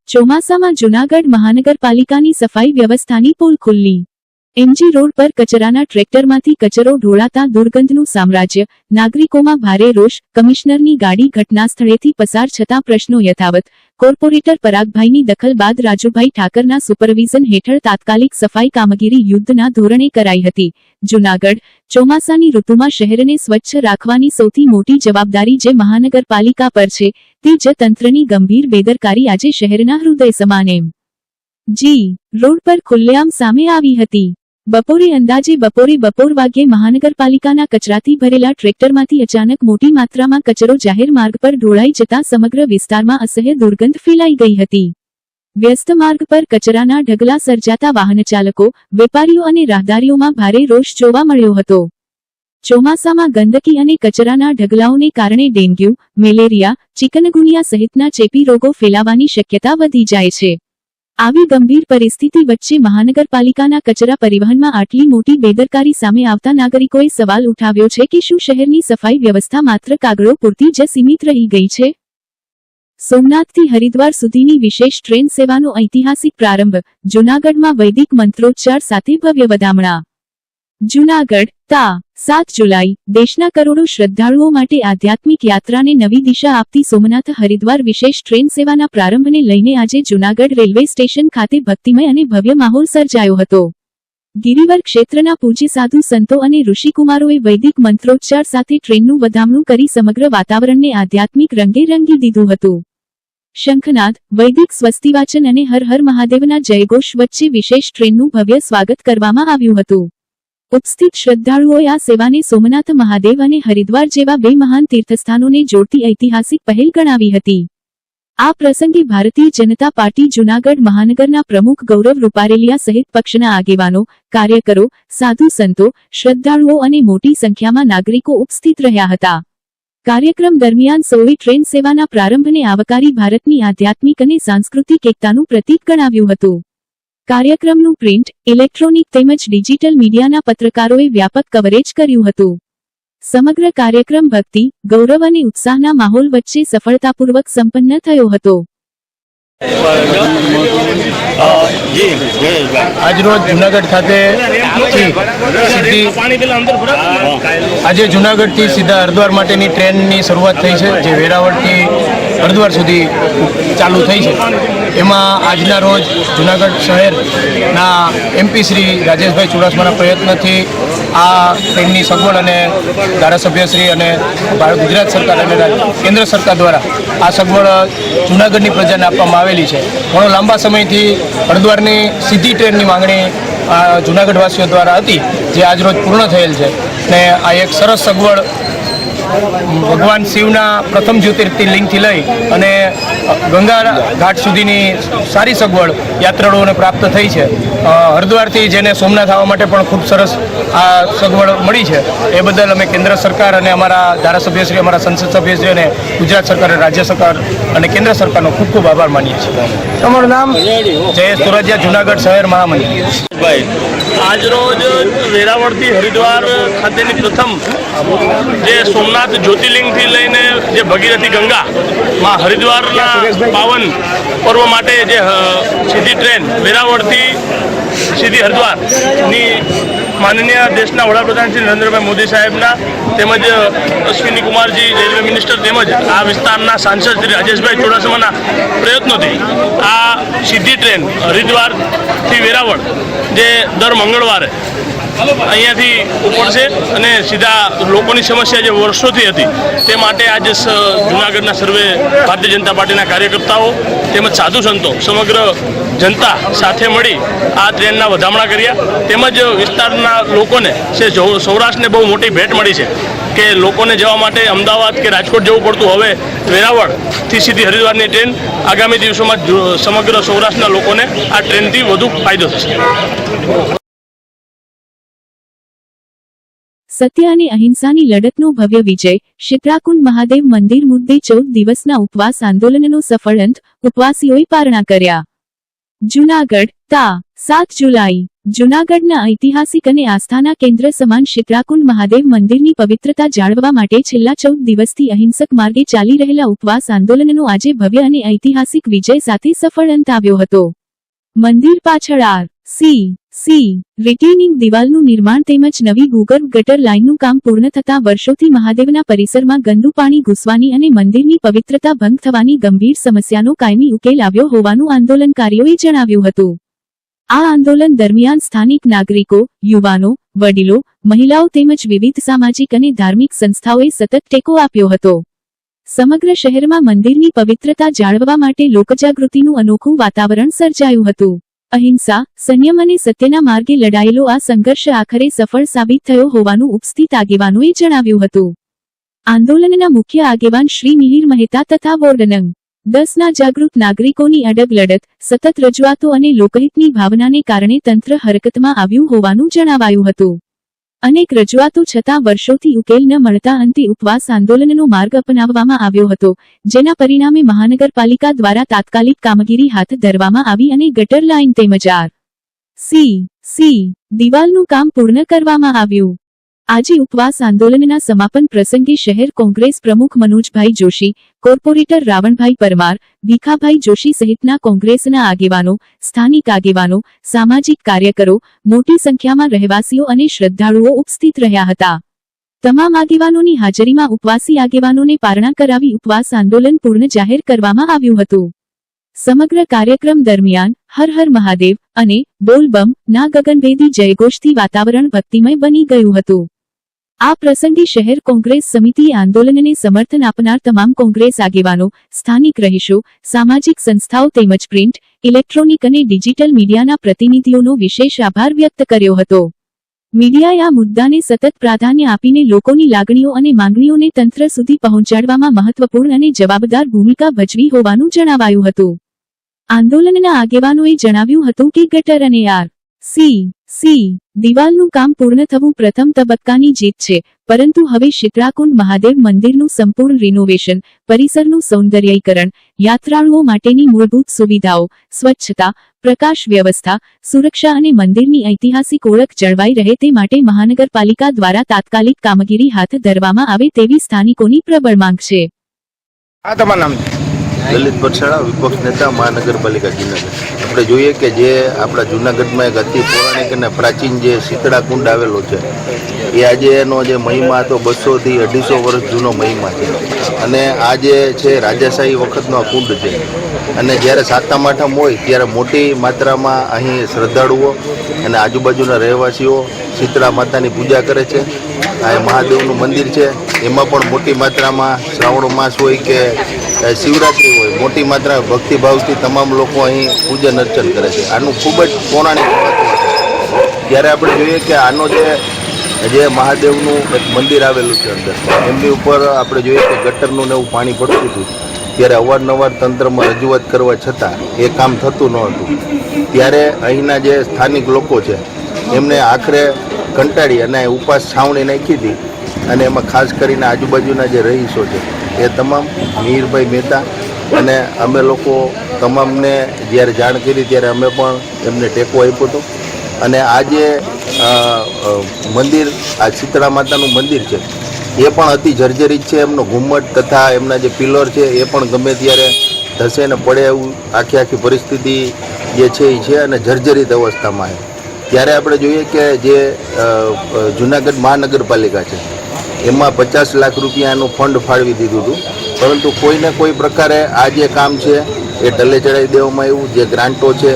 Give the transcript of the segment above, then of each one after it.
ચોમાસામાં જૂનાગઢ મહાનગરપાલિકાની સફાઈ વ્યવસ્થાની પોલ ખુલ્લી। એમજી રોડ પર કચરાના ટ્રેક્ટરમાંથી કચરો ઢોળાતા દુર્ગંધનું સામ્રાજ્ય, નાગરિકોમાં ભારે રોષ। કમિશનરની ગાડી ઘટનાસ્થળેથી પસાર છતાં પ્રશ્નો યથાવત। કોર્પોરેટર પરાગભાઈની દખલ બાદ રાજુભાઈ ઠાકરના સુપરવિઝન હેઠળ તાત્કાલિક સફાઈ કામગીરી યુદ્ધના ધોરણે કરાઈ હતી। જૂનાગઢ ચોમાસાની ઋતુમાં શહેરને સ્વચ્છ રાખવાની સૌથી મોટી જવાબદારી જે મહાનગરપાલિકા પર છે, તે જ તંત્રની ગંભીર બેદરકારી આજે શહેરના હૃદય સમાન એમજી રોડ પર ખુલ્લેઆમ સામે આવી હતી। અંદાજે બપોર વાગ્યે મહાનગરપાલિકાના કચરાથી ભરેલા ટ્રેક્ટરમાંથી અચાનક મોટી માત્રામાં કચરો જાહેર માર્ગ પર ઢોળાઈ જતા સમગ્ર વિસ્તારમાં અસહ્ય દુર્ગંધ ફેલાઈ ગઈ હતી। વ્યસ્ત માર્ગ પર કચરાના ઢગલા સર્જાતા વાહનચાલકો, વેપારીઓ અને રાહદારીઓમાં ભારે રોષ જોવા મળ્યો હતો। ચોમાસામાં ગંદકી અને કચરાના ઢગલાઓને કારણે ડેન્ગ્યુ, મેલેરિયા, ચિકનગુનિયા સહિતના ચેપી રોગો ફેલાવાની શક્યતા વધી જાય છે। આવી ગંભીર પરિસ્થિતિ વચ્ચે મહાનગરપાલિકાના કચરા પરિવહનમાં આટલી મોટી બેદરકારી સામે આવતા નાગરિકોએ સવાલ ઉઠાવ્યો છે કે શું શહેરની સફાઈ વ્યવસ્થા માત્ર કાગળો પૂરતી જ સીમિત રહી ગઈ છે? સોમનાથથી હરિદ્વાર સુધીની વિશેષ ટ્રેન સેવાનો ઐતિહાસિક પ્રારંભ। જૂનાગઢમાં વૈદિક મંત્રોચ્ચાર સાથે ભવ્ય વધામણા। જૂનાગઢ તા 7 જુલાઈ દેશના કરોડો શ્રદ્ધાળુઓ માટે આધ્યાત્મિક યાત્રાને નવી દિશા આપતી સોમનાથ હરિદ્વાર વિશેષ ટ્રેન સેવાના પ્રારંભને લઈને આજે જૂનાગઢ રેલવે સ્ટેશન ખાતે ભક્તિમય અને ભવ્ય માહોલ સર્જાયો હતો। ગિરિવર ક્ષેત્રના પૂજ્ય સાધુ સંતો અને ઋષિકુમારોએ વૈદિક મંત્રોચ્ચાર સાથે ટ્રેનનું વધામણું કરી સમગ્ર વાતાવરણને આધ્યાત્મિક રંગે રંગી દીધું હતું। શંખનાદ, વૈદિક સ્વસ્તિવાચન અને હર હર મહાદેવના જયઘોષ વચ્ચે વિશેષ ટ્રેનનું ભવ્ય સ્વાગત કરવામાં આવ્યું હતું। ઉપસ્થિત શ્રદ્ધાળુઓએ આ સેવાને સોમનાથ મહાદેવ અને હરિદ્વાર જેવા બે મહાન તીર્થસ્થાનોને જોડતી ઐતિહાસિક પહેલ ગણાવી હતી। આ પ્રસંગે ભારતીય જનતા પાર્ટી જૂનાગઢ મહાનગરના પ્રમુખ ગૌરવ રૂપારેલિયા સહિત પક્ષના આગેવાનો, કાર્યકરો, સાધુ સંતો, શ્રદ્ધાળુઓ અને મોટી સંખ્યામાં નાગરિકો ઉપસ્થિત રહ્યા હતા। કાર્યક્રમ દરમિયાન સૌએ ટ્રેન સેવાના પ્રારંભને આવકારી ભારતની આધ્યાત્મિક અને સાંસ્કૃતિક એકતાનું પ્રતીક ગણાવ્યું હતું। કાર્યક્રમનું પ્રિન્ટ, ઇલેક્ટ્રોનિક તેમજ ડિજિટલ મીડિયાના પત્રકારોએ વ્યાપક કવરેજ કર્યું હતું। સમગ્ર કાર્યક્રમ ભક્તિ, ગૌરવ અને ઉત્સાહના માહોલ વચ્ચે સફળતાપૂર્વક સંપન્ન થયો હતો। આજરોજ જૂનાગઢ ખાતે આજે જૂનાગઢથી સીધા હરિદ્વાર માટેની ટ્રેનની શરૂઆત થઈ છે, જે વેરાવળથી હરિદ્વાર સુધી ચાલુ થઈ છે। એમાં આજના રોજ જૂનાગઢ શહેરના એમપી શ્રી રાજેશભાઈ ચુડાસમાના પ્રયત્નથી આ ટ્રેનની સગવડ અને ધારાસભ્યશ્રી અને ગુજરાત સરકાર અને કેન્દ્ર સરકાર દ્વારા આ સગવડ જૂનાગઢની પ્રજાને આપવામાં આવેલી છે। ઘણો લાંબા સમયથી હરિદ્વારની સીધી ટ્રેનની માંગણી જૂનાગઢવાસીઓ દ્વારા હતી, જે આજરોજ પૂર્ણ થયેલ છે ને આ એક સરસ સગવડ ભગવાન શિવના પ્રથમ જ્યોતિર્લિંગથી લઈ અને ગંગા ઘાટ સુધીની સારી સગવડ યાત્રાળુઓને પ્રાપ્ત થઈ છે। હરિદ્વારથી જેને સોમનાથ આવવા માટે પણ ખૂબ સરસ આ સગવડ મળી છે, એ બદલ અમે કેન્દ્ર સરકાર અને અમારા ધારાસભ્યશ્રી, અમારા સંસદ સભ્યશ્રી અને ગુજરાત સરકાર, રાજ્ય સરકાર અને કેન્દ્ર સરકારનો ખૂબ ખૂબ આભાર માનીએ છીએ। તમારું નામ? જયેશ સુરજિયા, જૂનાગઢ શહેર મહામંત્રી। આજરોજ વેરાવળથી હરિદ્વાર ખાતેની પ્રથમ જે સોમનાથ જ્યોતિર્લિંગથી લઈને જે ભગીરથી ગંગામાં હરિદ્વારના પાવન પર્વ માટે જે સીધી ટ્રેન વેરાવળથી સીધી હરિદ્વારની માનનીય દેશના વડાપ્રધાન શ્રી નરેન્દ્રભાઈ મોદી સાહેબના તેમજ અશ્વિની કુમારજી રેલવે મિનિસ્ટર તેમજ આ વિસ્તારના સાંસદ શ્રી રાજેશભાઈ ચુડાસમાના પ્રયત્નોથી આ સીધી ટ્રેન હરિદ્વારથી વેરાવળ જે દર મંગળવારે અહીંયાથી ઉપડશે અને સીધા લોકોની સમસ્યા જે વર્ષોથી હતી તે માટે આજે જૂનાગઢના સર્વે ભારતીય જનતા પાર્ટીના કાર્યકર્તાઓ તેમજ સાધુ સંતો સમગ્ર જનતા સાથે મળી આ ટ્રેનના વધામણા કર્યા। તેમજ વિસ્તારના લોકોને સૌરાષ્ટ્રને બહુ મોટી ભેટ મળી છે કે લોકોને જવા માટે અમદાવાદ કે રાજકોટ જવું પડતું, હવે વેરાવળથી સીધી હરિદ્વારની ટ્રેન આગામી દિવસોમાં સમગ્ર સૌરાષ્ટ્રના લોકોને આ ટ્રેનથી વધુ ફાયદો થશે। સત્ય અને અહિંસાની લડતનો ભવ્ય વિજય। શીતળાકુંડ મહાદેવ મંદિર મુદ્દે 14 દિવસના ઉપવાસ આંદોલનનો સફળ અંત, ઉપવાસીઓએ પારણા કર્યા। જૂનાગઢ તા 7 જુલાઈ જૂનાગઢના ઐતિહાસિક અને આસ્થાના કેન્દ્ર સમાન શીતળાકુંડ મહાદેવ મંદિરની પવિત્રતા જાળવવા માટે છેલ્લા 14 દિવસથી અહિંસક માર્ગે ચાલી રહેલા ઉપવાસ આંદોલનનો આજે ભવ્ય અને ઐતિહાસિક વિજય સાથે સફળ અંત આવ્યો હતો. મંદિર પાછળ સી રિટેનિંગ દિવાલનું નિર્માણ તેમજ નવી ભૂગર્ભ ગટર લાઇનનું કામ પૂર્ણ થતાં વર્ષોથી મહાદેવના પરિસરમાં ગંદુ પાણી ઘૂસવાની અને મંદિરની પવિત્રતા ભંગ થવાની ગંભીર સમસ્યાનો કાયમી ઉકેલ આવ્યો હોવાનું આંદોલનકારીઓએ જણાવ્યું હતું. આ આંદોલન દરમિયાન સ્થાનિક નાગરિકો, યુવાનો, વડીલો, મહિલાઓ તેમજ વિવિધ સામાજિક અને ધાર્મિક સંસ્થાઓએ સતત ટેકો આપ્યો હતો. સમગ્ર શહેરમાં મંદિરની પવિત્રતા જાળવવા માટે લોકજાગૃતિનું અનોખું વાતાવરણ સર્જાયું હતું. અહિંસા, સંયમ અને સત્યના માર્ગે લડાયેલો આ સંઘર્ષ આખરે સફળ સાબિત થયો હોવાનું ઉપસ્થિત આગેવાનોએ જણાવ્યું હતું. આંદોલનના મુખ્ય આગેવાન શ્રી મિહિર મહેતા તથા વોર્ડ નં. 10 ના જાગૃત નાગરિકોની અડગ લડત, સતત રજૂઆતો અને લોકહિતની ભાવનાને કારણે તંત્ર હરકતમાં આવ્યું હોવાનું જણાવાયું હતું. અનેક રજૂઆતો છતાં વર્ષોથી ઉકેલ ન મળતા અંતે ઉપવાસ આંદોલનનો માર્ગ અપનાવવામાં આવ્યો હતો, જેના પરિણામે મહાનગરપાલિકા દ્વારા તાત્કાલિક કામગીરી હાથ ધરવામાં આવી અને ગટર લાઇન તેમજ સી દિવાલનું કામ પૂર્ણ કરવામાં આવ્યું. આજે ઉપવાસ આંદોલનના સમાપન પ્રસંગે શહેર કોંગ્રેસ પ્રમુખ મનોજભાઈ જોશી, કોર્પોરેટર રાવણભાઈ પરમાર, ભીખાભાઈ જોશી સહિતના કોંગ્રેસના આગેવાનો, સ્થાનિક આગેવાનો, સામાજિક કાર્યકરો, મોટી સંખ્યામાં રહેવાસીઓ અને શ્રદ્ધાળુઓ ઉપસ્થિત રહ્યા હતા. તમામ આગેવાનોની હાજરીમાં ઉપવાસી આગેવાનોને પારણા કરાવી ઉપવાસ આંદોલન પૂર્ણ જાહેર કરવામાં આવ્યું હતું. સમગ્ર કાર્યક્રમ દરમિયાન હર હર મહાદેવ અને બોલ બમ ના ગગનભેદી જયઘોષથી વાતાવરણ ભક્તિમય બની ગયું હતું. આ પ્રસંગે શહેર કોંગ્રેસ સમિતિએ આંદોલનને સમર્થન આપનાર તમામ કોંગ્રેસ આગેવાનો, સ્થાનિક રહીશો, સામાજિક સંસ્થાઓ તેમજ પ્રિન્ટ, ઇલેક્ટ્રોનિક અને ડિજિટલ મીડિયાના પ્રતિનિધિઓનો વિશેષ આભાર વ્યક્ત કર્યો હતો. મીડિયાએ આ મુદ્દાને સતત પ્રાધાન્ય આપીને લોકોની લાગણીઓ અને માંગણીઓને તંત્ર સુધી પહોંચાડવામાં મહત્વપૂર્ણ અને જવાબદાર ભૂમિકા ભજવી હોવાનું જણાવાયું હતું. આંદોલનના આગેવાનોએ જણાવ્યું હતું કે ગટર અને સી દિવાલનું કામ પૂર્ણ થવું પ્રથમ તબક્કાની જીત છે, પરંતુ હવે શીતળાકુંડ મહાદેવ મંદિરનું સંપૂર્ણ રિનોવેશન, પરિસરનું સૌંદર્યીકરણ, યાત્રાળુઓ માટેની મૂળભૂત સુવિધાઓ, સ્વચ્છતા, પ્રકાશ વ્યવસ્થા, સુરક્ષા અને મંદિરની ઐતિહાસિક ઓળખ જળવાઈ રહે તે માટે મહાનગરપાલિકા દ્વારા તાત્કાલિક કામગીરી હાથ ધરવામાં આવે તેવી સ્થાનિકોની પ્રબળ માંગ છે. આ તમારું નામ? લલિત પરસાળા, વિપક્ષ નેતા, મહાનગરપાલિકા જૂનાગઢ. આપણે જોઈએ કે જે આપણા જૂનાગઢમાં એક અતિ પૌરાણિક અને પ્રાચીન જે શીતળા કુંડ આવેલો છે, એ આજે એનો જે મહિમા હતો 200 થી 250 વર્ષ જૂનો મહિમા છે. અને આ જે છે રાજાશાહી વખતનો આ કુંડ છે. અને જ્યારે સાતમ આઠમ હોય ત્યારે મોટી માત્રામાં અહીં શ્રદ્ધાળુઓ અને આજુબાજુના રહેવાસીઓ શીતળા માતાની પૂજા કરે છે. આ મહાદેવનું મંદિર છે, એમાં પણ મોટી માત્રામાં શ્રાવણ માસ હોય કે શિવરાત્રિ હોય, મોટી માત્રા ભક્તિભાવથી તમામ લોકો અહીં પૂજન અર્ચન કરે છે. આનું ખૂબ જ પૌરાણિક મહત્વ છે. ત્યારે આપણે જોઈએ કે આનો જે મહાદેવનું એક મંદિર આવેલું છે અંદર, એમની ઉપર આપણે જોઈએ કે ગટરનું ને એવું પાણી પડતું હતું. ત્યારે અવારનવાર તંત્રમાં રજૂઆત કરવા છતાં એ કામ થતું ન હતું. ત્યારે અહીંના જે સ્થાનિક લોકો છે એમને આખરે કંટાળી અને ઉપવાસ છાવણી નાખી હતી. અને એમાં ખાસ કરીને આજુબાજુના જે રહીશો છે એ તમામ મિહિરભાઈ મહેતા અને અમે લોકો તમામને જ્યારે જાણ કરી ત્યારે અમે પણ એમને ટેકો આપ્યો હતો. અને આ જે મંદિર, આ શીતળા માતાનું મંદિર છે એ પણ અતિ જર્જરિત છે. એમનો ઘુમ્મટ તથા એમના જે પિલર છે એ પણ ગમે ત્યારે ધસે ને પડે એવું આખી પરિસ્થિતિ જે છે એ છે અને જર્જરિત અવસ્થામાં છે. ત્યારે આપણે જોઈએ કે જે જૂનાગઢ મહાનગરપાલિકા છે એમાં 50 લાખ રૂપિયાનું ફંડ ફાળવી દીધું હતું, પરંતુ કોઈને કોઈ પ્રકારે આ જે કામ છે એ ટલે ચડાવી દેવામાં આવ્યું. જે ગ્રાન્ટો છે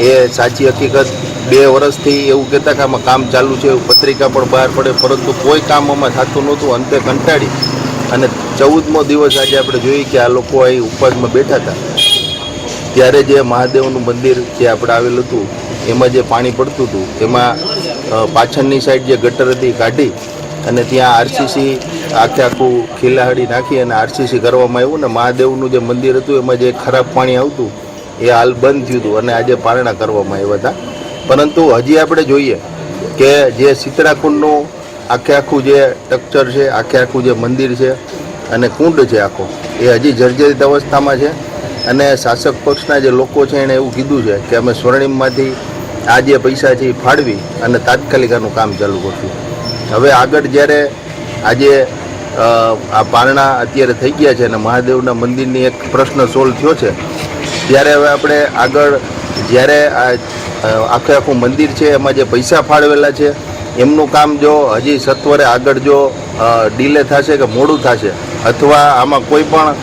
એ સાચી હકીકત 2 વર્ષથી એવું કહેતા કે આમાં કામ ચાલુ છે, એવું પત્રિકા પણ બહાર પડે, પરંતુ કોઈ કામ આમાં થતું નહોતું. અંતે કંટાળી અને 14મો દિવસ આજે આપણે જોઈએ કે આ લોકો અહીં ઉપવાસમાં બેઠા હતા. ત્યારે જે મહાદેવનું મંદિર જે આપણે આવેલું હતું એમાં જે પાણી પડતું હતું એમાં પાછળની સાઈડ જે ગટર હતી કાઢી અને ત્યાં આરસીસી આખું ખીલાહાડી નાખી અને આરસીસી કરવામાં આવ્યું. ને મહાદેવનું જે મંદિર હતું એમાં જે ખરાબ પાણી આવતું એ હાલ બંધ થયું હતું અને આજે પારણા કરવામાં આવ્યા હતા. પરંતુ હજી આપણે જોઈએ કે જે શીતળાકુંડનું આખું જે સ્ટ્રક્ચર છે, આખું જે મંદિર છે અને કુંડ છે આખો, એ હજી જર્જરિત અવસ્થામાં છે. અને શાસક પક્ષના જે લોકો છે એણે એવું કીધું છે કે અમે સ્વર્ણિમમાંથી આ જે પૈસા છે એ ફાળવી અને તાત્કાલિક આનું કામ ચાલુ કરશું. હવે આગળ જ્યારે આજે આ પારણા અત્યારે થઈ ગયા છે અને મહાદેવના મંદિરની એક પ્રશ્ન સોલ્વ થયો છે, ત્યારે હવે આપણે આગળ જ્યારે આ આખું મંદિર છે એમાં જે પૈસા ફાળવેલા છે એમનું કામ જો હજી સત્વરે આગળ જો ડીલે થશે કે મોડું થશે અથવા આમાં કોઈ પણ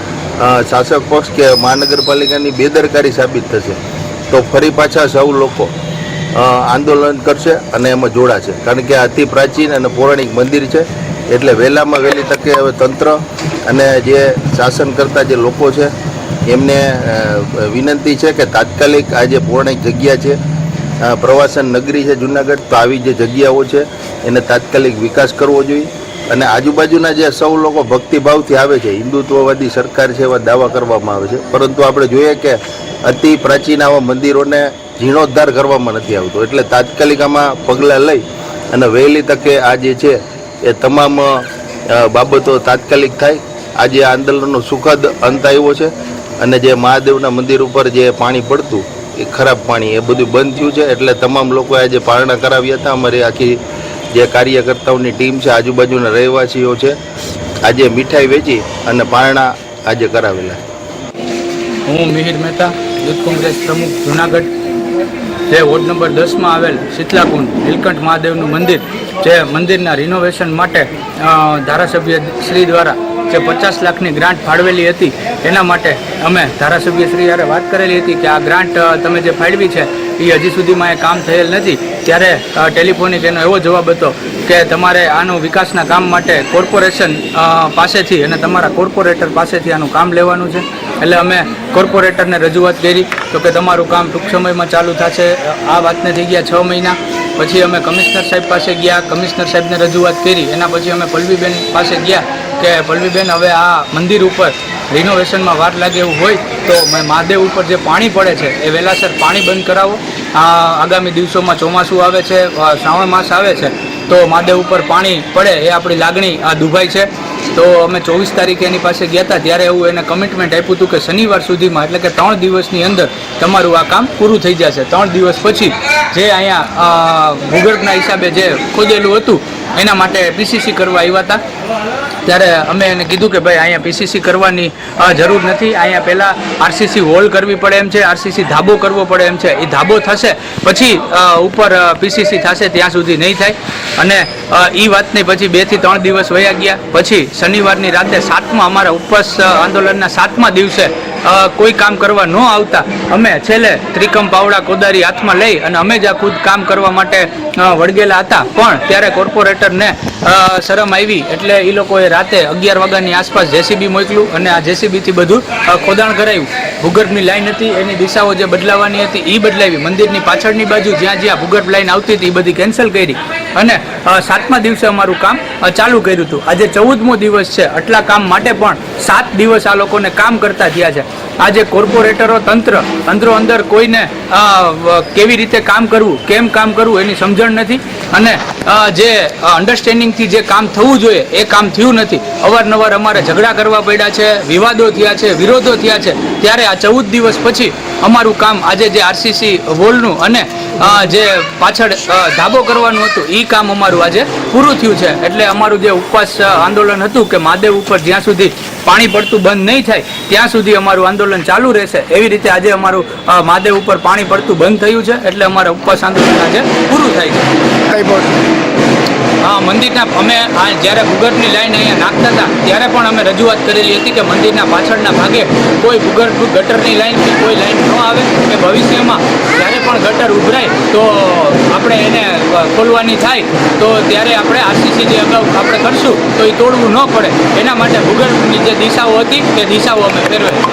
શાસક પક્ષ કે મહાનગરપાલિકાની બેદરકારી સાબિત થશે તો ફરી પાછા સૌ લોકો આંદોલન કરશે અને એમાં જોડાશે. કારણ કે અતિ પ્રાચીન અને પૌરાણિક મંદિર છે એટલે વહેલામાં વહેલી તકે હવે તંત્ર અને જે શાસન કરતા જે લોકો છે એમને વિનંતી છે કે તાત્કાલિક આ જે પૌરાણિક જગ્યા છે, પ્રવાસન નગરી છે જુનાગઢ, તો આવી જે જગ્યાઓ છે એને તાત્કાલિક વિકાસ કરવો જોઈએ. અને આજુબાજુના જે સૌ લોકો ભક્તિભાવથી આવે છે, હિન્દુત્વવાદી સરકાર છે એવા દાવા કરવામાં આવે છે, પરંતુ આપણે જોઈએ કે અતિ પ્રાચીન આવા મંદિરોને જીર્ણોદ્ધાર કરવામાં નથી આવતો. એટલે તાત્કાલિક આમાં પગલાં લઈ અને વહેલી તકે આ જે છે એ તમામ બાબતો તાત્કાલિક થાય. આજે આંદોલનનો સુખદ અંત આવ્યો છે અને જે મહાદેવના મંદિર ઉપર જે પાણી પડતું એ ખરાબ પાણી એ બધું બંધ થયું છે. એટલે તમામ લોકોએ આજે પારણા કરાવ્યા હતા. અમારી આખી જે કાર્યકર્તાઓની ટીમ છે, આજુબાજુના રહેવાસીઓ છે, આજે મીઠાઈ વેચી અને પારણા આજે કરાવેલા. હું મિહિર મહેતા, યુથ કોંગ્રેસ પ્રમુખ જુનાગઢ. જે વોર્ડ નંબર 10માં આવેલ શીતલાકુંડ નીલકંઠ મહાદેવનું મંદિર, જે મંદિરના રિનોવેશન માટે ધારાસભ્ય શ્રી દ્વારા જે 50 લાખની ગ્રાન્ટ ફાળવેલી હતી એના માટે અમે ધારાસભ્ય શ્રી યારે વાત કરેલી હતી કે આ ગ્રાન્ટ તમે જે ફાળવી છે એ હજી સુધીમાં એ કામ થયેલ નથી. ત્યારે ટેલિફોનિક એનો એવો જવાબ હતો કે તમારે આનું વિકાસના કામ માટે કોર્પોરેશન પાસેથી અને તમારા કોર્પોરેટર પાસેથી આનું કામ લેવાનું છે. એટલે અમે કોર્પોરેટરને રજૂઆત કરી તો કે તમારું કામ ટૂંક સમયમાં ચાલુ થશે. આ વાતને થઈ ગયા 6 મહિના. પછી અમે કમિશનર સાહેબ પાસે ગયા, કમિશનર સાહેબને રજૂઆત કરી. એના પછી અમે પલ્લવીબેન પાસે ગયા કે પલ્લવીબેન હવે આ મંદિર ઉપર રિનોવેશનમાં વાર લાગે એવું હોય તો મહાદેવ ઉપર જે પાણી પડે છે એ વહેલાસર પાણી બંધ કરાવો. આગામી દિવસોમાં ચોમાસું આવે છે, શ્રાવણ માસ આવે છે, તો મહાદેવ ઉપર પાણી પડે એ આપણી લાગણી દુભાઈ છે. તો અમે 24 તારીખે એની પાસે ગયા હતા, ત્યારે એવું એને કમિટમેન્ટ આપ્યું હતું કે શનિવાર સુધીમાં એટલે કે 3 દિવસની અંદર તમારું આ કામ પૂરું થઈ જશે. 3 દિવસ પછી જે અહીંયા ભૂગર્ભના હિસાબે જે ખોદેલું હતું એના માટે પીસીસી કરવા આવ્યા હતા. ત્યારે અમે એને કીધું કે ભાઈ અહીંયા પીસીસી કરવાની જરૂર નથી, અહીંયા પહેલાં આરસીસી વોલ કરવી પડે એમ છે, આરસીસી ધાબો કરવો પડે એમ છે. એ ધાબો થશે પછી ઉપર પીસીસી થશે, ત્યાં સુધી નહીં થાય. અને એ વાતની પછી 2 થી 3 દિવસ વયા ગયા. પછી શનિવારની રાતે 7મા અમારા ઉપવાસ આંદોલનના 7મા દિવસે કોઈ કામ કરવા ન આવતા અમે છેલ્લે ત્રિકમ પાવડા કોદારી હાથમાં લઈ અને અમે જ આ ખુદ કામ કરવા માટે વળગેલા હતા. પણ ત્યારે કોર્પોરેટરને શરમ આવી એટલે એ લોકોએ રાતે 11 વાગ્યાની આસપાસ જેસીબી મોકલ્યું અને આ જેસીબીથી બધું ખોદાણ કરાવ્યું. ભૂગર્ભની લાઈન હતી એની દિશાઓ જે બદલાવાની હતી એ બદલાવી. મંદિરની પાછળની બાજુ જ્યાં જ્યાં ભૂગર્ભ લાઈન આવતી હતી એ બધી કેન્સલ કરી અને 7મા દિવસે અમારું કામ ચાલુ કર્યું હતું. આજે 14મો દિવસ છે. આટલા કામ માટે પણ 7 દિવસ આ લોકોને કામ કરતા થયા છે. આજે કોર્પોરેટરો તંત્રો અંદર કોઈને કેવી રીતે કામ કરવું, કેમ કામ કરવું એની સમજણ નથી. અને જે અન્ડરસ્ટેન્ડિંગથી જે કામ થવું જોઈએ એ કામ થયું નથી. અવારનવાર અમારે ઝઘડા કરવા પડ્યા છે, વિવાદો થયા છે, વિરોધો થયા છે. ત્યારે આ 14 દિવસ પછી અમારું કામ આજે જે આરસીસી વોલનું અને જે પાછળ ધાબો કરવાનું હતું એ કામ અમારું આજે પૂરું થયું છે. એટલે અમારું જે ઉપવાસ આંદોલન હતું કે મહાદેવ ઉપર જ્યાં સુધી પાણી પડતું બંધ નહીં થાય ત્યાં સુધી અમારું આંદોલન ચાલુ રહેશે. એવી રીતે આજે અમારું મહાદેવ ઉપર પાણી પડતું બંધ થયું છે. એટલે અમારા ઉપવાસ આંદોલન આજે પૂરું થાય છે. મંદિરના અમે જ્યારે ભૂગર્ભની લાઈન અહીંયા નાખતા હતા ત્યારે પણ અમે રજૂઆત કરેલી હતી કે મંદિરના પાછળના ભાગે કોઈ ભૂગર્ભ ગટરની લાઈન કે કોઈ લાઈન ન આવે કે ભવિષ્યમાં જ્યારે પણ ગટર ઉભરાય તો આપણે એને ખોલવાની થાય તો ત્યારે આપણે આરસીસી જે અગાઉ આપણે કરશું તો એ તોડવું ન પડે. એના માટે ભૂગર્ભની જે દિશાઓ હતી તે દિશાઓ અમે ફેરવાઈ.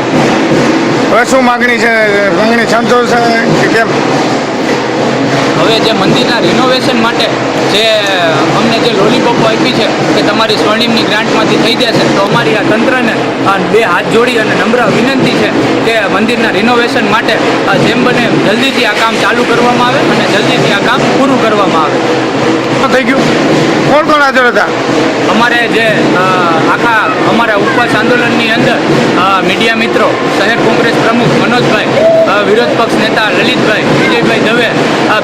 હવે શું માગણી છે? માગણી સંતોષ છે કે કેમ? હવે જે મંદિરના રિનોવેશન માટે જે અમને જે લોલીપોપો આપી છે કે તમારી સ્વર્ણિમની ગ્રાન્ટમાંથી થઈ જશે, તો અમારી આ તંત્રને 2 હાથ જોડી અને નમ્ર વિનંતી છે કે મંદિરના રિનોવેશન માટે જેમ બને જલ્દીથી આ કામ ચાલુ કરવામાં આવે અને જલ્દીથી આ કામ પૂરું કરવામાં આવે. થઈ ગયું? કોણ હાજર હતા? અમારે જે આખા અમારા ઉપવાસ આંદોલનની અંદર મીડિયા મિત્રો, શહેર કોંગ્રેસ પ્રમુખ મનોજભાઈ, વિરોધ પક્ષ નેતા લલિતભાઈ, વિજયભાઈ દવે,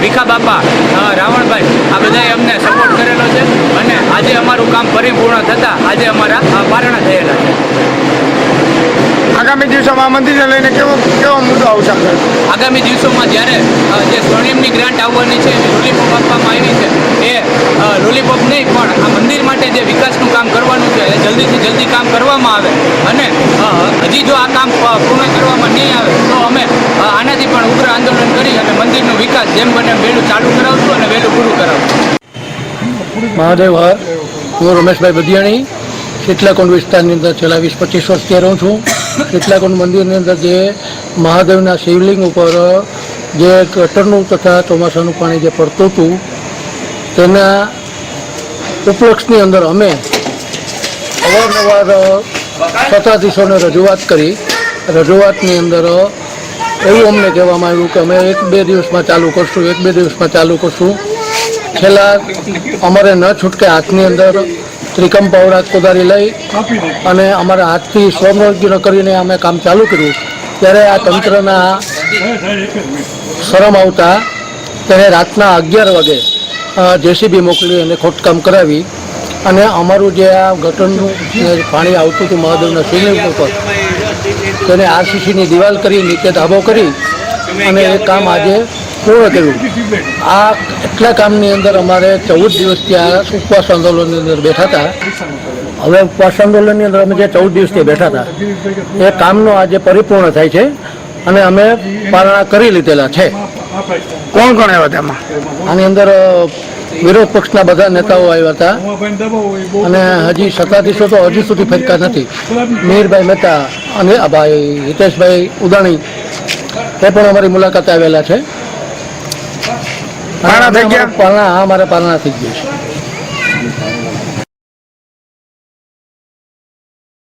ભીખા બાપા, રાવણભાઈ, આ બધાએ અમને સપોર્ટ કરેલો છે અને આજે અમારું કામ પરિપૂર્ણ થતાં આજે અમારા પારણા થયેલા છે. આગામી દિવસોમાં આ મંદિરને લઈને કેવો મુદ્દો આવશે? આગામી દિવસોમાં જ્યારે જે સ્વર્ણિમની ગ્રાન્ટ આવવાની છે, લોલીપોપ આપવામાં આવી છે, એ લોલીપોપ નહીં પણ આ મંદિર માટે જે વિકાસનું કામ કરવાનું છે એ જલ્દીથી જલ્દી કામ કરવામાં આવે અને હજી જો આ કામ પૂર્ણ કરવામાં નહીં આવે તો અમે આનાથી પણ ઉગ્ર આંદોલન કરી અને મંદિરનો વિકાસ જેમ બને એમ વહેલું ચાલુ કરાવશું અને વહેલું પૂરું કરાવશું. મહાદેવ, હું રમેશભાઈ બધિયાણી શીતલાકુંડ વિસ્તારની અંદર છેલ્લા 20-25 વર્ષથી રહું છું. શીતલાકુંડ મંદિરની અંદર જે મહાદેવના શિવલિંગ ઉપર જે ગટરનું તથા ચોમાસાનું પાણી જે પડતું હતું તેના ઉપલક્ષની અંદર અમે અવારનવાર સત્તાધીશોને રજૂઆત કરી. રજૂઆતની અંદર એવું અમને કહેવામાં આવ્યું કે અમે 1-2 દિવસમાં ચાલુ કરશું, 1-2 દિવસમાં ચાલુ કરશું. છેલ્લા અમારે ન છૂટકે હાથની અંદર ત્રિકમ પાવડા કોદારી લઈ અને અમારા હાથથી સ્વનિર્જન કરીને અમે કામ ચાલુ કર્યું. ત્યારે આ તંત્રના શરમ આવતા ત્યારે રાતના 11 વાગે જેસીબી મોકલી અને ખોદકામ કરાવી અને અમારું જે આ ગટરનું પાણી આવતું હતું મહાદેવના શિવલિંગ ઉપર તેને આરસીસીની દિવાલ કરી, નીચે ધાબો કરી અને એ કામ આજે પૂર્ણ કર્યું. આ એટલા કામની અંદર અમારે 14 દિવસથી આ ઉપવાસ આંદોલનની અંદર બેઠા હતા. હવે ઉપવાસ આંદોલનની અંદર અમે જે 14 દિવસથી બેઠા હતા એ કામનો આજે પરિપૂર્ણ થાય છે અને અમે પારણા કરી લીધેલા છે. કોણ કોણ આવ્યા તેમાં? આની અંદર વિરોધ પક્ષના બધા નેતાઓ આવ્યા હતા અને હજી સત્તાધીશો તો હજી સુધી ફરકા નથી. મિહિરભાઈ મહેતા અને ભાઈ હિતેશભાઈ ઉદાણી એ પણ અમારી મુલાકાતે આવેલા છે. પારણા થઈ ગયા? પારણા, હા, અમારે પારણા થઈ ગયું છે.